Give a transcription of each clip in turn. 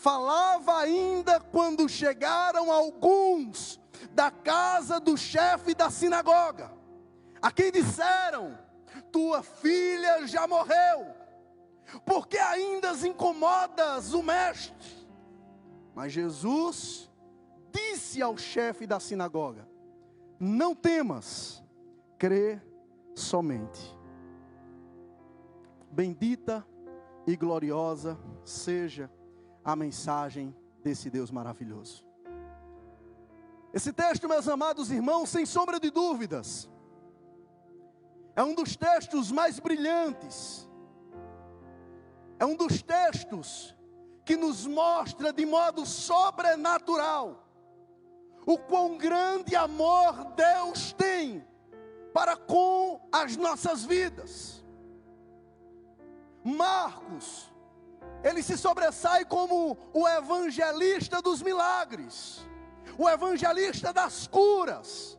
falava ainda quando chegaram alguns da casa do chefe da sinagoga, a quem disseram: tua filha já morreu, por que ainda incomodas o mestre? Mas Jesus disse ao chefe da sinagoga: não temas, crê somente. Bendita e gloriosa seja a mensagem desse Deus maravilhoso. Esse texto, meus amados irmãos, sem sombra de dúvidas, é um dos textos mais brilhantes, é um dos textos que nos mostra de modo sobrenatural o quão grande amor Deus tem para com as nossas vidas. Marcos, ele se sobressai como o evangelista dos milagres, o evangelista das curas.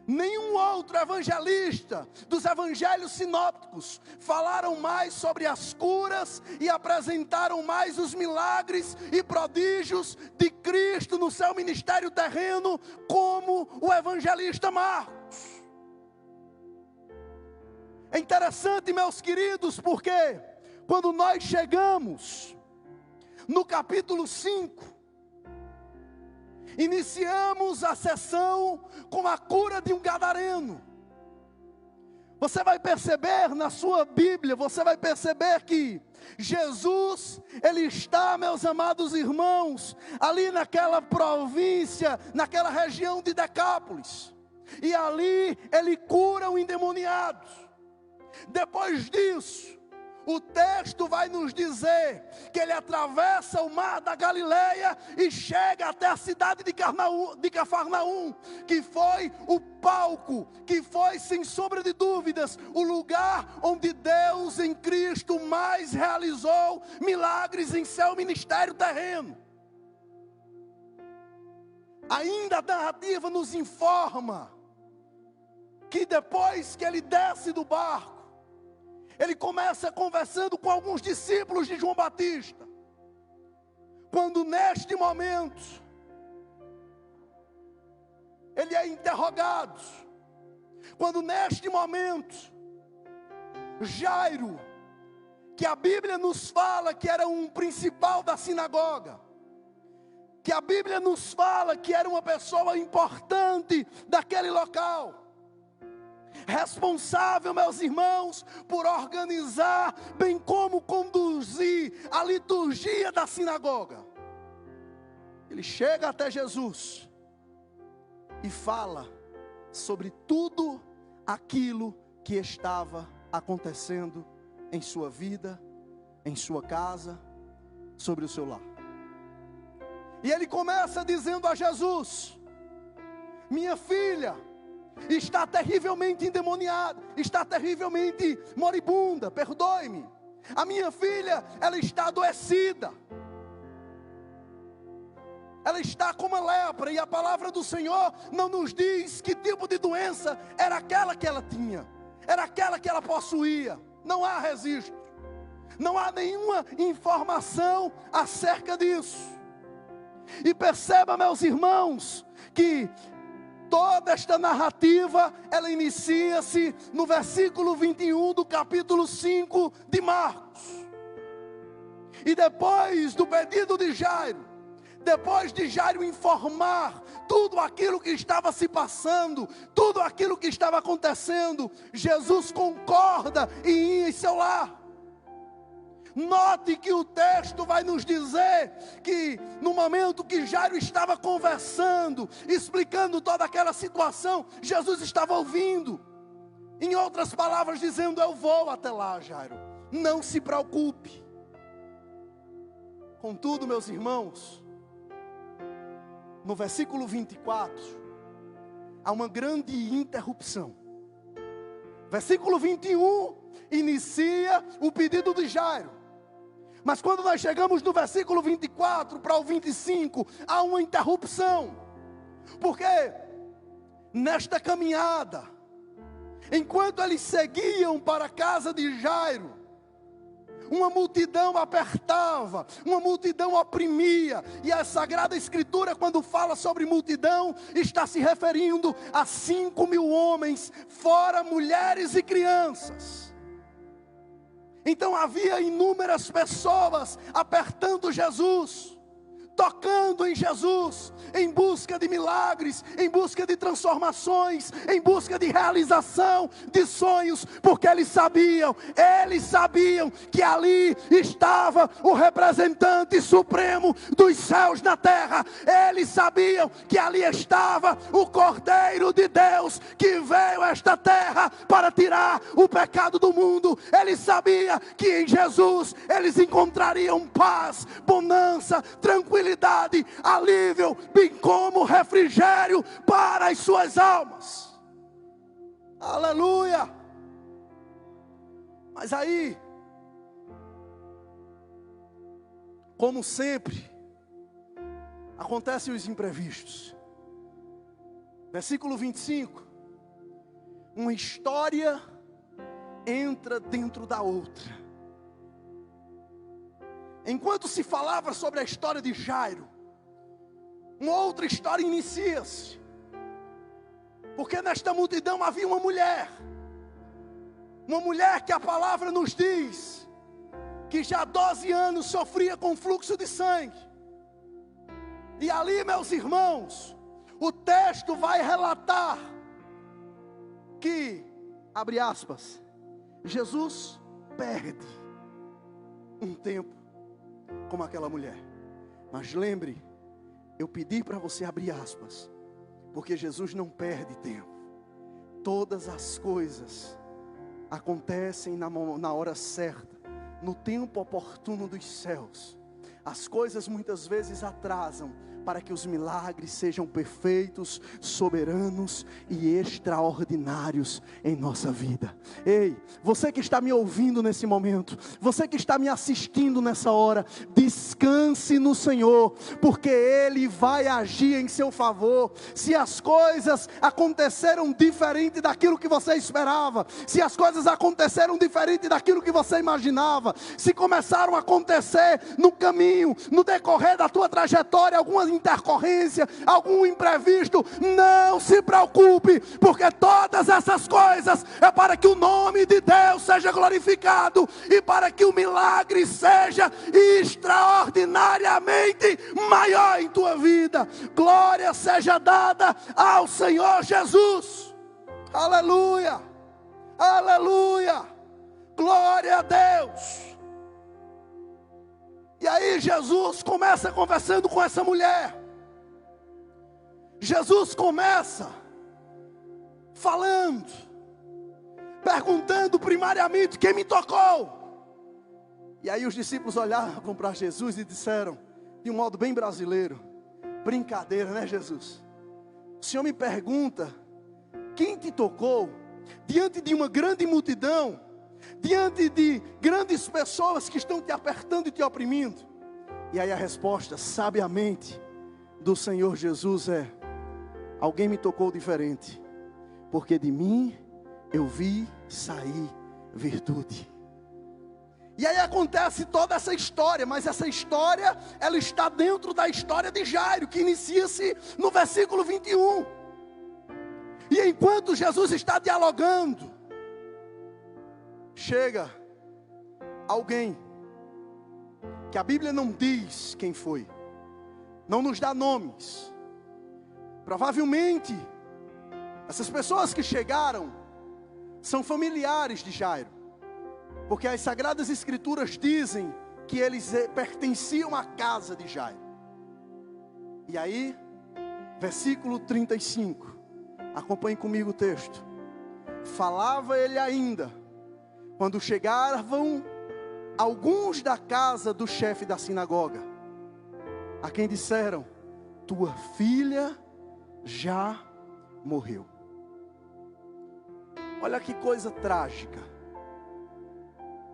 Nenhum outro evangelista dos evangelhos sinópticos falaram mais sobre as curas e apresentaram mais os milagres e prodígios de Cristo no seu ministério terreno como o evangelista Marcos. É interessante, meus queridos, porque quando nós chegamos no capítulo 5, iniciamos a sessão com a cura de um gadareno. Você vai perceber na sua Bíblia, você vai perceber que Jesus, ele está, meus amados irmãos, ali naquela província, naquela região de Decápolis, e ali ele cura o endemoniado. Depois disso, o texto vai nos dizer que ele atravessa o mar da Galileia e chega até a cidade de Cafarnaum, que foi o palco, que foi, sem sombra de dúvidas, o lugar onde Deus em Cristo mais realizou milagres em seu ministério terreno. Ainda a narrativa nos informa que depois que ele desce do barco, ele começa conversando com alguns discípulos de João Batista. Quando neste momento ele é interrogado, quando neste momento Jairo, que a Bíblia nos fala que era um principal da sinagoga, que a Bíblia nos fala que era uma pessoa importante daquele local, responsável, meus irmãos, por organizar, bem como conduzir a liturgia da sinagoga. Ele chega até Jesus e fala sobre tudo aquilo que estava acontecendo em sua vida, em sua casa, sobre o seu lar. E ele começa dizendo a Jesus: minha filha está terrivelmente endemoniada, está terrivelmente moribunda, perdoe-me. A minha filha, ela está adoecida, ela está com uma lepra, e a palavra do Senhor não nos diz que tipo de doença era aquela que ela tinha, era aquela que ela possuía. Não há registro, não há nenhuma informação acerca disso. E perceba, meus irmãos, que toda esta narrativa, ela inicia-se no versículo 21 do capítulo 5 de Marcos. E depois do pedido de Jairo, depois de Jairo informar tudo aquilo que estava se passando, tudo aquilo que estava acontecendo, Jesus concorda em ir em seu lar. Note que o texto vai nos dizer que no momento que Jairo estava conversando, explicando toda aquela situação, Jesus estava ouvindo. Em outras palavras, dizendo: eu vou até lá, Jairo, não se preocupe. Contudo, meus irmãos, no versículo 24, há uma grande interrupção. Versículo 21 inicia o pedido de Jairo. Mas quando nós chegamos no versículo 24 para o 25, há uma interrupção. Porque nesta caminhada, enquanto eles seguiam para a casa de Jairo, uma multidão apertava, uma multidão oprimia. E a Sagrada Escritura, quando fala sobre multidão, está se referindo a 5.000 homens, fora mulheres e crianças. Então havia inúmeras pessoas apertando Jesus, tocando em Jesus, em busca de milagres, em busca de transformações, em busca de realização de sonhos, porque eles sabiam que ali estava o representante supremo dos céus na terra. Eles sabiam que ali estava o Cordeiro de Deus, que veio a esta terra para tirar o pecado do mundo. Eles sabiam que em Jesus eles encontrariam paz, bonança, tranquilidade, alívio, bem como refrigério para as suas almas. Aleluia! Mas aí, como sempre, acontecem os imprevistos. Versículo 25. Uma história entra dentro da outra. Enquanto se falava sobre a história de Jairo, uma outra história inicia-se. Porque nesta multidão havia uma mulher que a palavra nos diz que já há 12 anos sofria com fluxo de sangue. E ali, meus irmãos, o texto vai relatar que, abre aspas, Jesus perde um tempo como aquela mulher. Mas lembre, eu pedi para você abrir aspas, porque Jesus não perde tempo. Todas as coisas acontecem na hora certa, no tempo oportuno dos céus. As coisas muitas vezes atrasam para que os milagres sejam perfeitos, soberanos e extraordinários em nossa vida. Ei, você que está me ouvindo nesse momento, você que está me assistindo nessa hora, descanse no Senhor, porque Ele vai agir em seu favor. Se as coisas aconteceram diferente daquilo que você esperava, se as coisas aconteceram diferente daquilo que você imaginava, se começaram a acontecer no caminho, no decorrer da tua trajetória, algumas intercorrência, algum imprevisto, não se preocupe, porque todas essas coisas é para que o nome de Deus seja glorificado e para que o milagre seja extraordinariamente maior em tua vida. Glória seja dada ao Senhor Jesus. Aleluia, aleluia, glória a Deus. E aí Jesus começa conversando com essa mulher. Jesus começa falando, perguntando primariamente quem me tocou. E aí os discípulos olhavam para Jesus e disseram, de um modo bem brasileiro, brincadeira, né, Jesus? O Senhor me pergunta, quem te tocou? Diante de uma grande multidão, diante de grandes pessoas que estão te apertando e te oprimindo. E aí a resposta, sabiamente, do Senhor Jesus é, alguém me tocou diferente, porque de mim eu vi sair virtude. E aí acontece toda essa história, mas essa história, ela está dentro da história de Jairo, que inicia-se no versículo 21. E enquanto Jesus está dialogando, chega alguém, que a Bíblia não diz quem foi, não nos dá nomes. Provavelmente, essas pessoas que chegaram, são familiares de Jairo, porque as Sagradas Escrituras dizem que eles pertenciam à casa de Jairo. E aí, versículo 35, acompanhe comigo o texto. Falava ele ainda, quando chegavam alguns da casa do chefe da sinagoga, a quem disseram, tua filha já morreu. Olha que coisa trágica.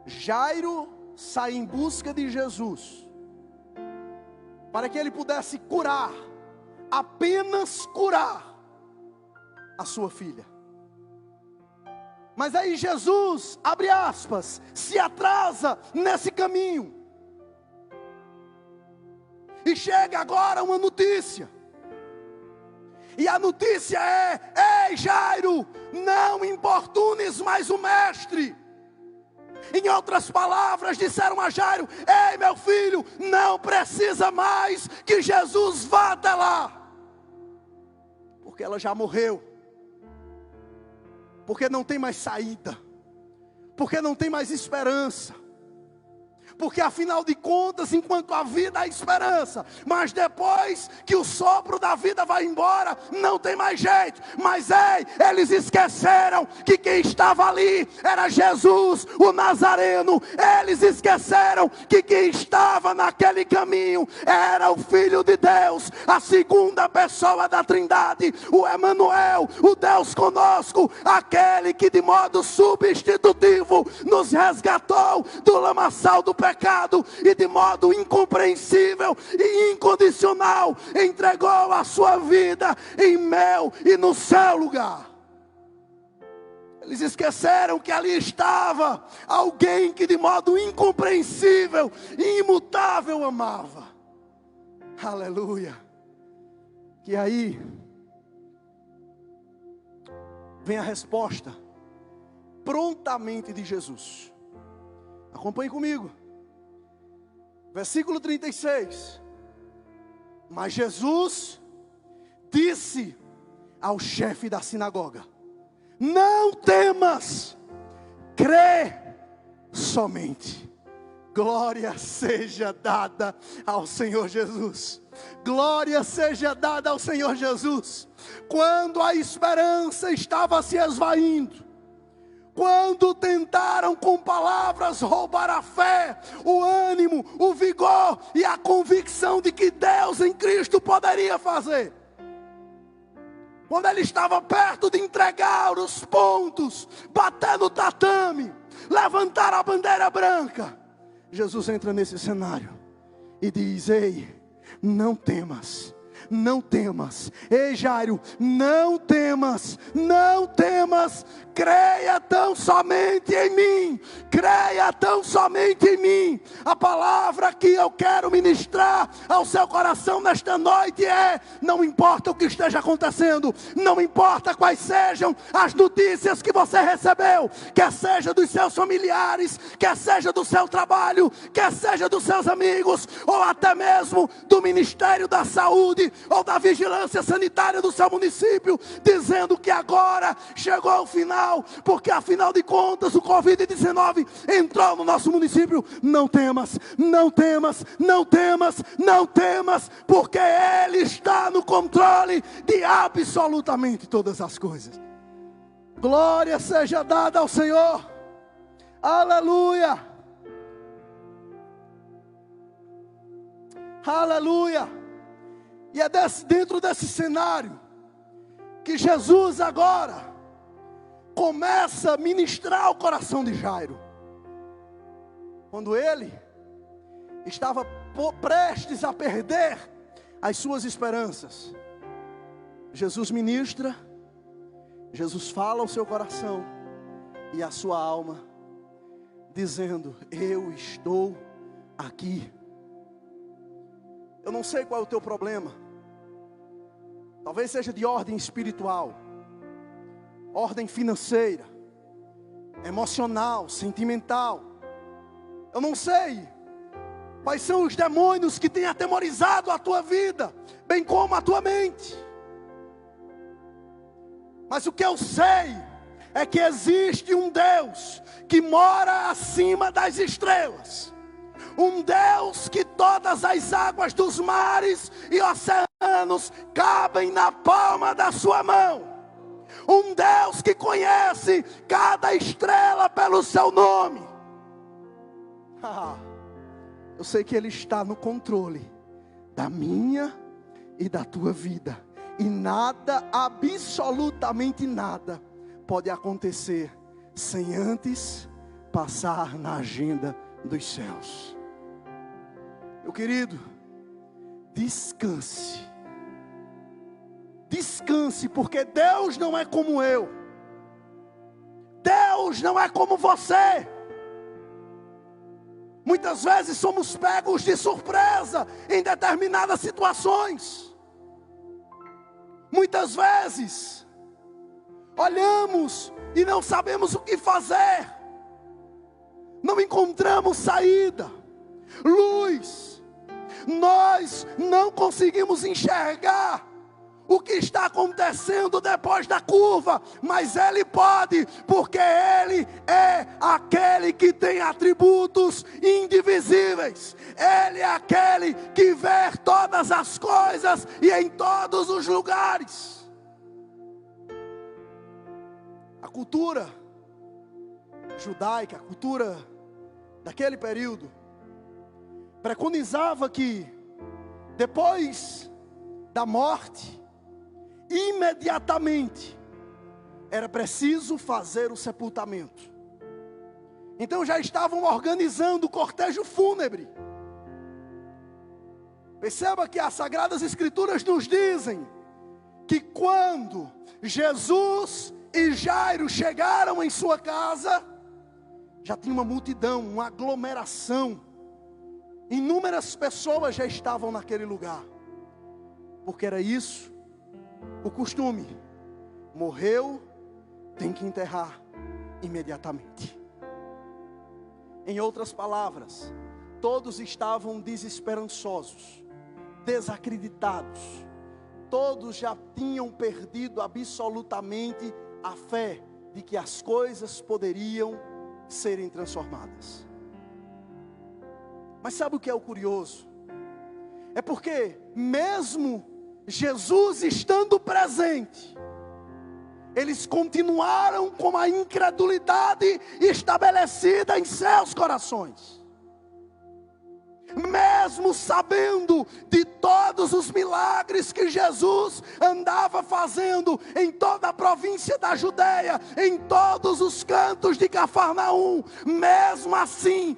Jairo sai em busca de Jesus, para que ele pudesse curar, apenas curar a sua filha. Mas aí Jesus, abre aspas, se atrasa nesse caminho. E chega agora uma notícia. E a notícia é: ei Jairo, não importunes mais o mestre. Em outras palavras, disseram a Jairo: ei meu filho, não precisa mais que Jesus vá até lá. Porque ela já morreu. Porque não tem mais saída. Porque não tem mais esperança. Porque afinal de contas, enquanto a vida há esperança, mas depois que o sopro da vida vai embora, não tem mais jeito. Mas ei, eles esqueceram que quem estava ali era Jesus, o Nazareno. Eles esqueceram que quem estava naquele caminho era o Filho de Deus, a segunda pessoa da Trindade, o Emanuel, o Deus conosco, aquele que de modo substitutivo nos resgatou do lamaçal do pecado e de modo incompreensível e incondicional entregou a sua vida em meu e no seu lugar. Eles esqueceram que ali estava alguém que de modo incompreensível e imutável amava. Aleluia. Que aí vem a resposta prontamente de Jesus. Acompanhe comigo. Versículo 36. Mas Jesus disse ao chefe da sinagoga: não temas, crê somente. Glória seja dada ao Senhor Jesus. Glória seja dada ao Senhor Jesus. Quando a esperança estava se esvaindo, quando tentaram com palavras roubar a fé, o ânimo, o vigor e a convicção de que Deus em Cristo poderia fazer. Quando ele estava perto de entregar os pontos, bater no tatame, levantar a bandeira branca, Jesus entra nesse cenário e diz: ei, não temas. Não temas, ei Jairo, não temas, não temas, creia tão somente em mim, creia tão somente em mim. A palavra que eu quero ministrar ao seu coração nesta noite é: não importa o que esteja acontecendo, não importa quais sejam as notícias que você recebeu, quer seja dos seus familiares, quer seja do seu trabalho, quer seja dos seus amigos, ou até mesmo do Ministério da Saúde, ou da vigilância sanitária do seu município, dizendo que agora chegou o final, porque afinal de contas o Covid-19 entrou no nosso município. Não temas, não temas, não temas, não temas, porque Ele está no controle de absolutamente todas as coisas. Glória seja dada ao Senhor. Aleluia. Aleluia. E é dentro desse cenário que Jesus agora começa a ministrar o coração de Jairo. Quando ele estava prestes a perder as suas esperanças, Jesus ministra, Jesus fala ao seu coração e à sua alma, dizendo: eu estou aqui. Eu não sei qual é o teu problema. Talvez seja de ordem espiritual, ordem financeira, emocional, sentimental. Eu não sei quais são os demônios que têm atemorizado a tua vida, bem como a tua mente. Mas o que eu sei é que existe um Deus que mora acima das estrelas. Um Deus que todas as águas dos mares e oceanos cabem na palma da sua mão. Um Deus que conhece cada estrela pelo seu nome. Eu sei que Ele está no controle da minha e da tua vida. E nada, absolutamente nada, pode acontecer sem antes passar na agenda dos céus. Meu querido, descanse. Descanse, porque Deus não é como eu. Deus Deus não é como você. Muitas vezes somos pegos de surpresa em determinadas situações. Muitas vezes olhamos e não sabemos o que fazer. Não encontramos saída, luz. Nós não conseguimos enxergar o que está acontecendo depois da curva, mas Ele pode, porque Ele é aquele que tem atributos indivisíveis. Ele é aquele que vê todas as coisas e em todos os lugares. A cultura judaica, a cultura daquele período, preconizava que depois da morte, imediatamente era preciso fazer o sepultamento. Então já estavam organizando o cortejo fúnebre. Perceba que as Sagradas Escrituras nos dizem que quando Jesus e Jairo chegaram em sua casa, já tinha uma multidão, uma aglomeração. Inúmeras pessoas já estavam naquele lugar, porque era isso o costume. Morreu, tem que enterrar imediatamente. Em outras palavras, todos estavam desesperançosos, desacreditados. Todos já tinham perdido absolutamente a fé de que as coisas poderiam serem transformadas. Mas sabe o que é o curioso? É porque mesmo Jesus estando presente, eles continuaram com a incredulidade estabelecida em seus corações. Mesmo sabendo de todos os milagres que Jesus andava fazendo em toda a província da Judeia, em todos os cantos de Cafarnaum, mesmo assim,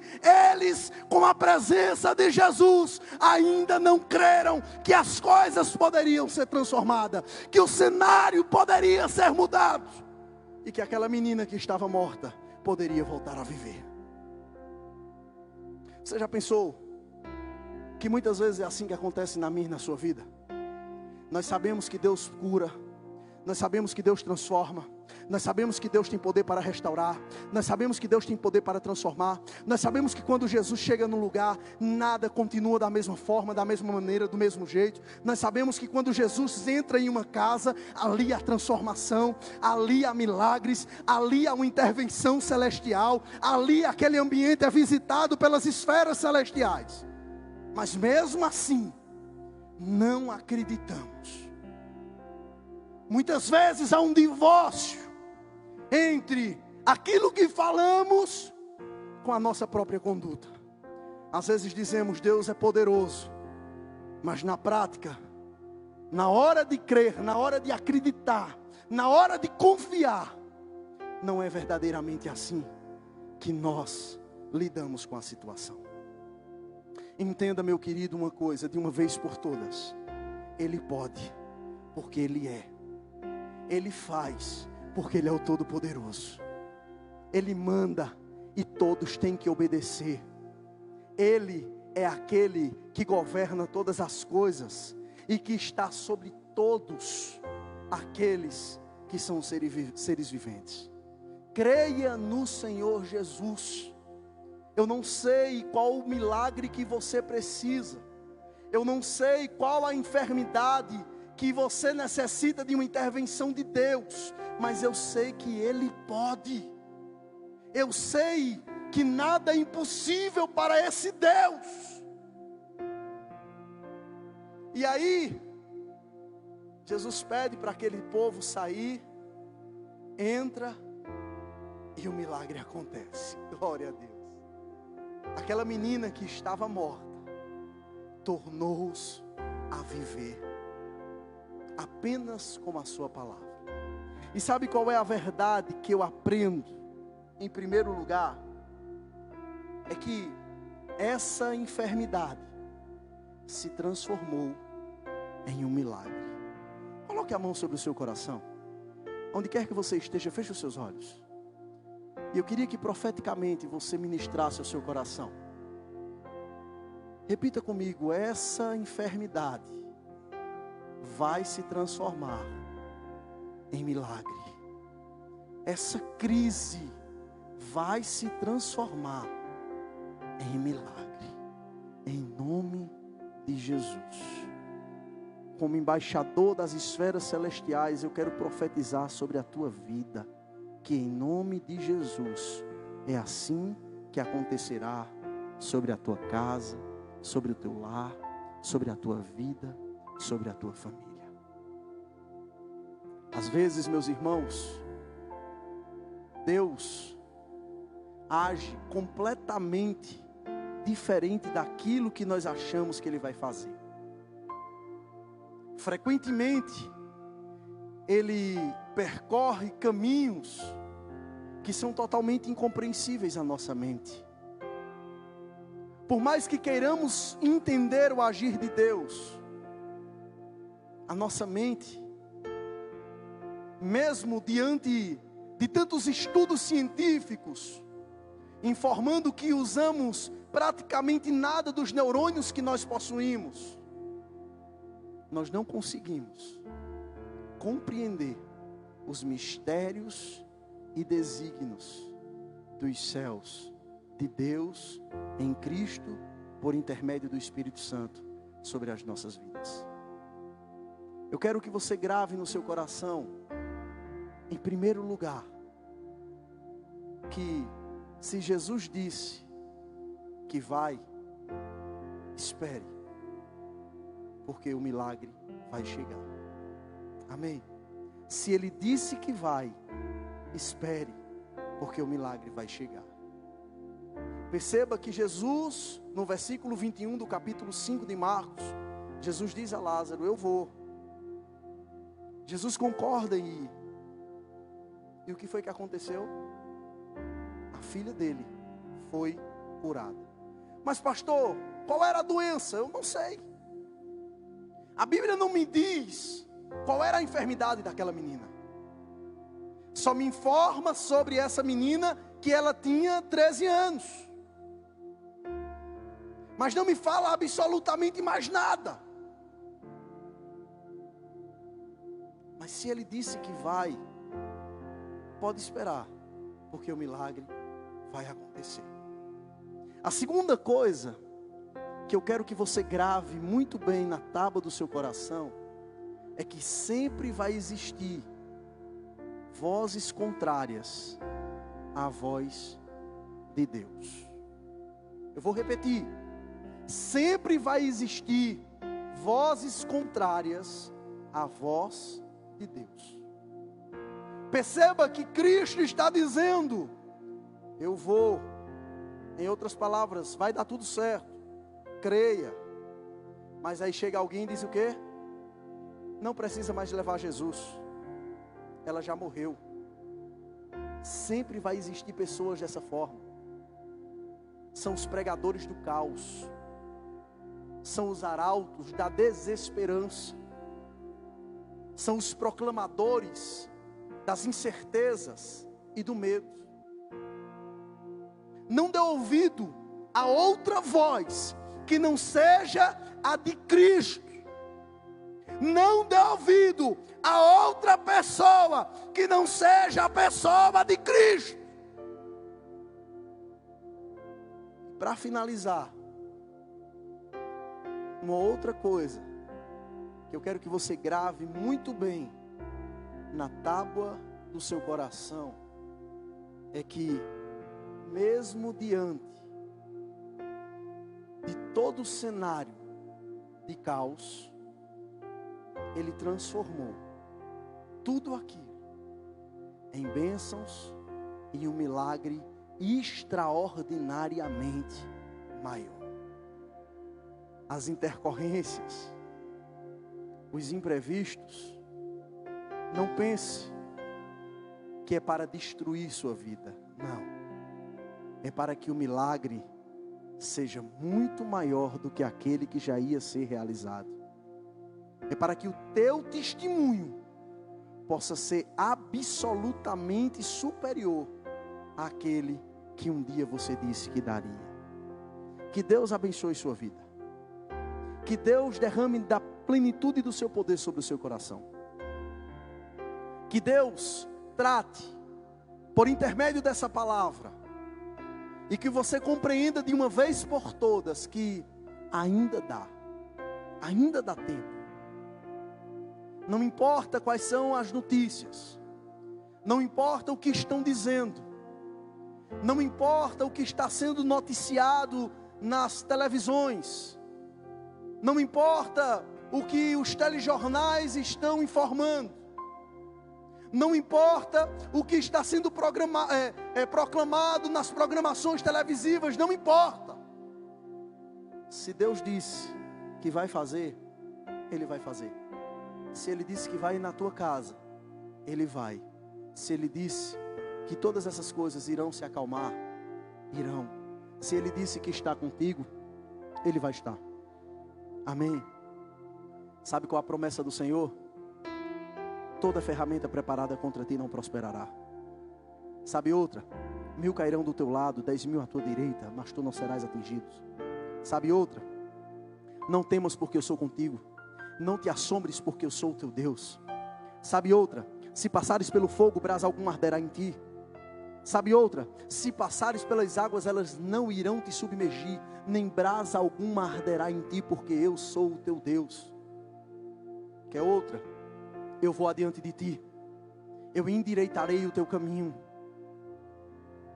eles, com a presença de Jesus, ainda não creram que as coisas poderiam ser transformadas, que o cenário poderia ser mudado, e que aquela menina que estava morta poderia voltar a viver. Você já pensou que muitas vezes é assim que acontece na minha e na sua vida? Nós sabemos que Deus cura, nós sabemos que Deus transforma, nós sabemos que Deus tem poder para restaurar, nós sabemos que Deus tem poder para transformar, nós sabemos que quando Jesus chega num lugar, nada continua da mesma forma, da mesma maneira, do mesmo jeito. Nós sabemos que quando Jesus entra em uma casa, ali há transformação, ali há milagres, ali há uma intervenção celestial, ali aquele ambiente é visitado pelas esferas celestiais. Mas mesmo assim, não acreditamos. Muitas vezes há um divórcio entre aquilo que falamos com a nossa própria conduta. Às vezes dizemos Deus é poderoso, mas na prática, na hora de crer, na hora de acreditar, na hora de confiar, não é verdadeiramente assim que nós lidamos com a situação. Entenda, meu querido, uma coisa de uma vez por todas: Ele pode, porque Ele é. Ele faz, porque Ele é o Todo-Poderoso. Ele manda e todos têm que obedecer. Ele é aquele que governa todas as coisas e que está sobre todos aqueles que são seres viventes. Creia no Senhor Jesus. Eu não sei qual o milagre que você precisa. Eu não sei qual a enfermidade que você necessita de uma intervenção de Deus. Mas eu sei que Ele pode. Eu sei que nada é impossível para esse Deus. E aí, Jesus pede para aquele povo sair. Entra e o milagre acontece. Glória a Deus. Aquela menina que estava morta tornou-se a viver, apenas com a sua palavra. E sabe qual é a verdade que eu aprendo? Em primeiro lugar, é que essa enfermidade se transformou em um milagre. Coloque a mão sobre o seu coração. Onde quer que você esteja, feche os seus olhos. E eu queria que profeticamente você ministrasse ao seu coração. Repita comigo: essa enfermidade vai se transformar em milagre. Essa crise vai se transformar em milagre. Em nome de Jesus. Como embaixador das esferas celestiais, eu quero profetizar sobre a tua vida, que em nome de Jesus, é assim que acontecerá sobre a tua casa, sobre o teu lar, sobre a tua vida, sobre a tua família. Às vezes, meus irmãos, Deus age completamente diferente daquilo que nós achamos que Ele vai fazer. Frequentemente, Ele percorre caminhos que são totalmente incompreensíveis à nossa mente. Por mais que queiramos entender o agir de Deus, a nossa mente, mesmo diante de tantos estudos científicos, informando que usamos praticamente nada dos neurônios que nós possuímos, nós não conseguimos compreender os mistérios e desígnios dos céus de Deus em Cristo, por intermédio do Espírito Santo, sobre as nossas vidas. Eu quero que você grave no seu coração, em primeiro lugar, que se Jesus disse que vai, espere, porque o milagre vai chegar. Amém? Se Ele disse que vai, espere, porque o milagre vai chegar. Perceba que Jesus, no versículo 21 do capítulo 5 de Marcos, Jesus diz a Lázaro: eu vou. Jesus concorda em ir. E o que foi que aconteceu? A filha dele foi curada. Mas pastor, qual era a doença? Eu não sei. A Bíblia não me diz qual era a enfermidade daquela menina. Só me informa sobre essa menina que ela tinha 13 anos. Mas não me fala absolutamente mais nada. Mas se Ele disse que vai, pode esperar, porque o milagre vai acontecer. A segunda coisa que eu quero que você grave muito bem na tábua do seu coração é que sempre vai existir vozes contrárias à voz de Deus. Eu vou repetir: sempre vai existir vozes contrárias à voz de Deus. Perceba que Cristo está dizendo: eu vou. Em outras palavras, vai dar tudo certo, creia. Mas aí chega alguém e diz o quê? Não precisa mais levar Jesus, ela já morreu. Sempre vai existir pessoas dessa forma. São os pregadores do caos, são os arautos da desesperança, são os proclamadores das incertezas e do medo. Não dê ouvido a outra voz que não seja a de Cristo. Não dê ouvido a outra pessoa que não seja a pessoa de Cristo. Para finalizar, uma outra coisa que eu quero que você grave muito bem na tábua do seu coração é que, mesmo diante de todo o cenário de caos, Ele transformou tudo aquilo em bênçãos e um milagre extraordinariamente maior. As intercorrências, os imprevistos, não pense que é para destruir sua vida. Não. É para que o milagre seja muito maior do que aquele que já ia ser realizado. É para que o teu testemunho possa ser absolutamente superior àquele que um dia você disse que daria. Que Deus abençoe sua vida. Que Deus derrame da plenitude do seu poder sobre o seu coração. Que Deus trate, por intermédio dessa palavra, e que você compreenda de uma vez por todas que ainda dá tempo. Não importa quais são as notícias, não importa o que estão dizendo, não importa o que está sendo noticiado nas televisões, não importa o que os telejornais estão informando, não importa o que está sendo proclamado nas programações televisivas, não importa. Se Deus disse que vai fazer, Ele vai fazer. Se Ele disse que vai na tua casa, Ele vai. Se Ele disse que todas essas coisas irão se acalmar, irão. Se Ele disse que está contigo, Ele vai estar. Amém. Sabe qual a promessa do Senhor? Toda ferramenta preparada contra ti não prosperará. Sabe outra? 1000 cairão do teu lado, 10.000 à tua direita, mas tu não serás atingido. Sabe outra? Não temas porque eu sou contigo. Não te assombres porque eu sou o teu Deus. Sabe outra? Se passares pelo fogo, brasa algum arderá em ti. Sabe outra? Se passares pelas águas, elas não irão te submergir, nem brasa alguma arderá em ti, porque eu sou o teu Deus. Quer outra? Eu vou adiante de ti, eu endireitarei o teu caminho.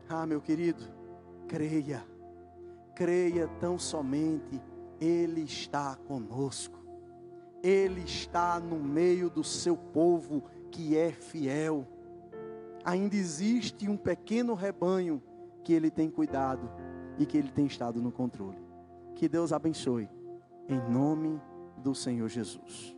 Ah, meu querido, creia tão somente, Ele está conosco, Ele está no meio do seu povo que é fiel. Ainda existe um pequeno rebanho que Ele tem cuidado e que Ele tem estado no controle. Que Deus abençoe, em nome do Senhor Jesus.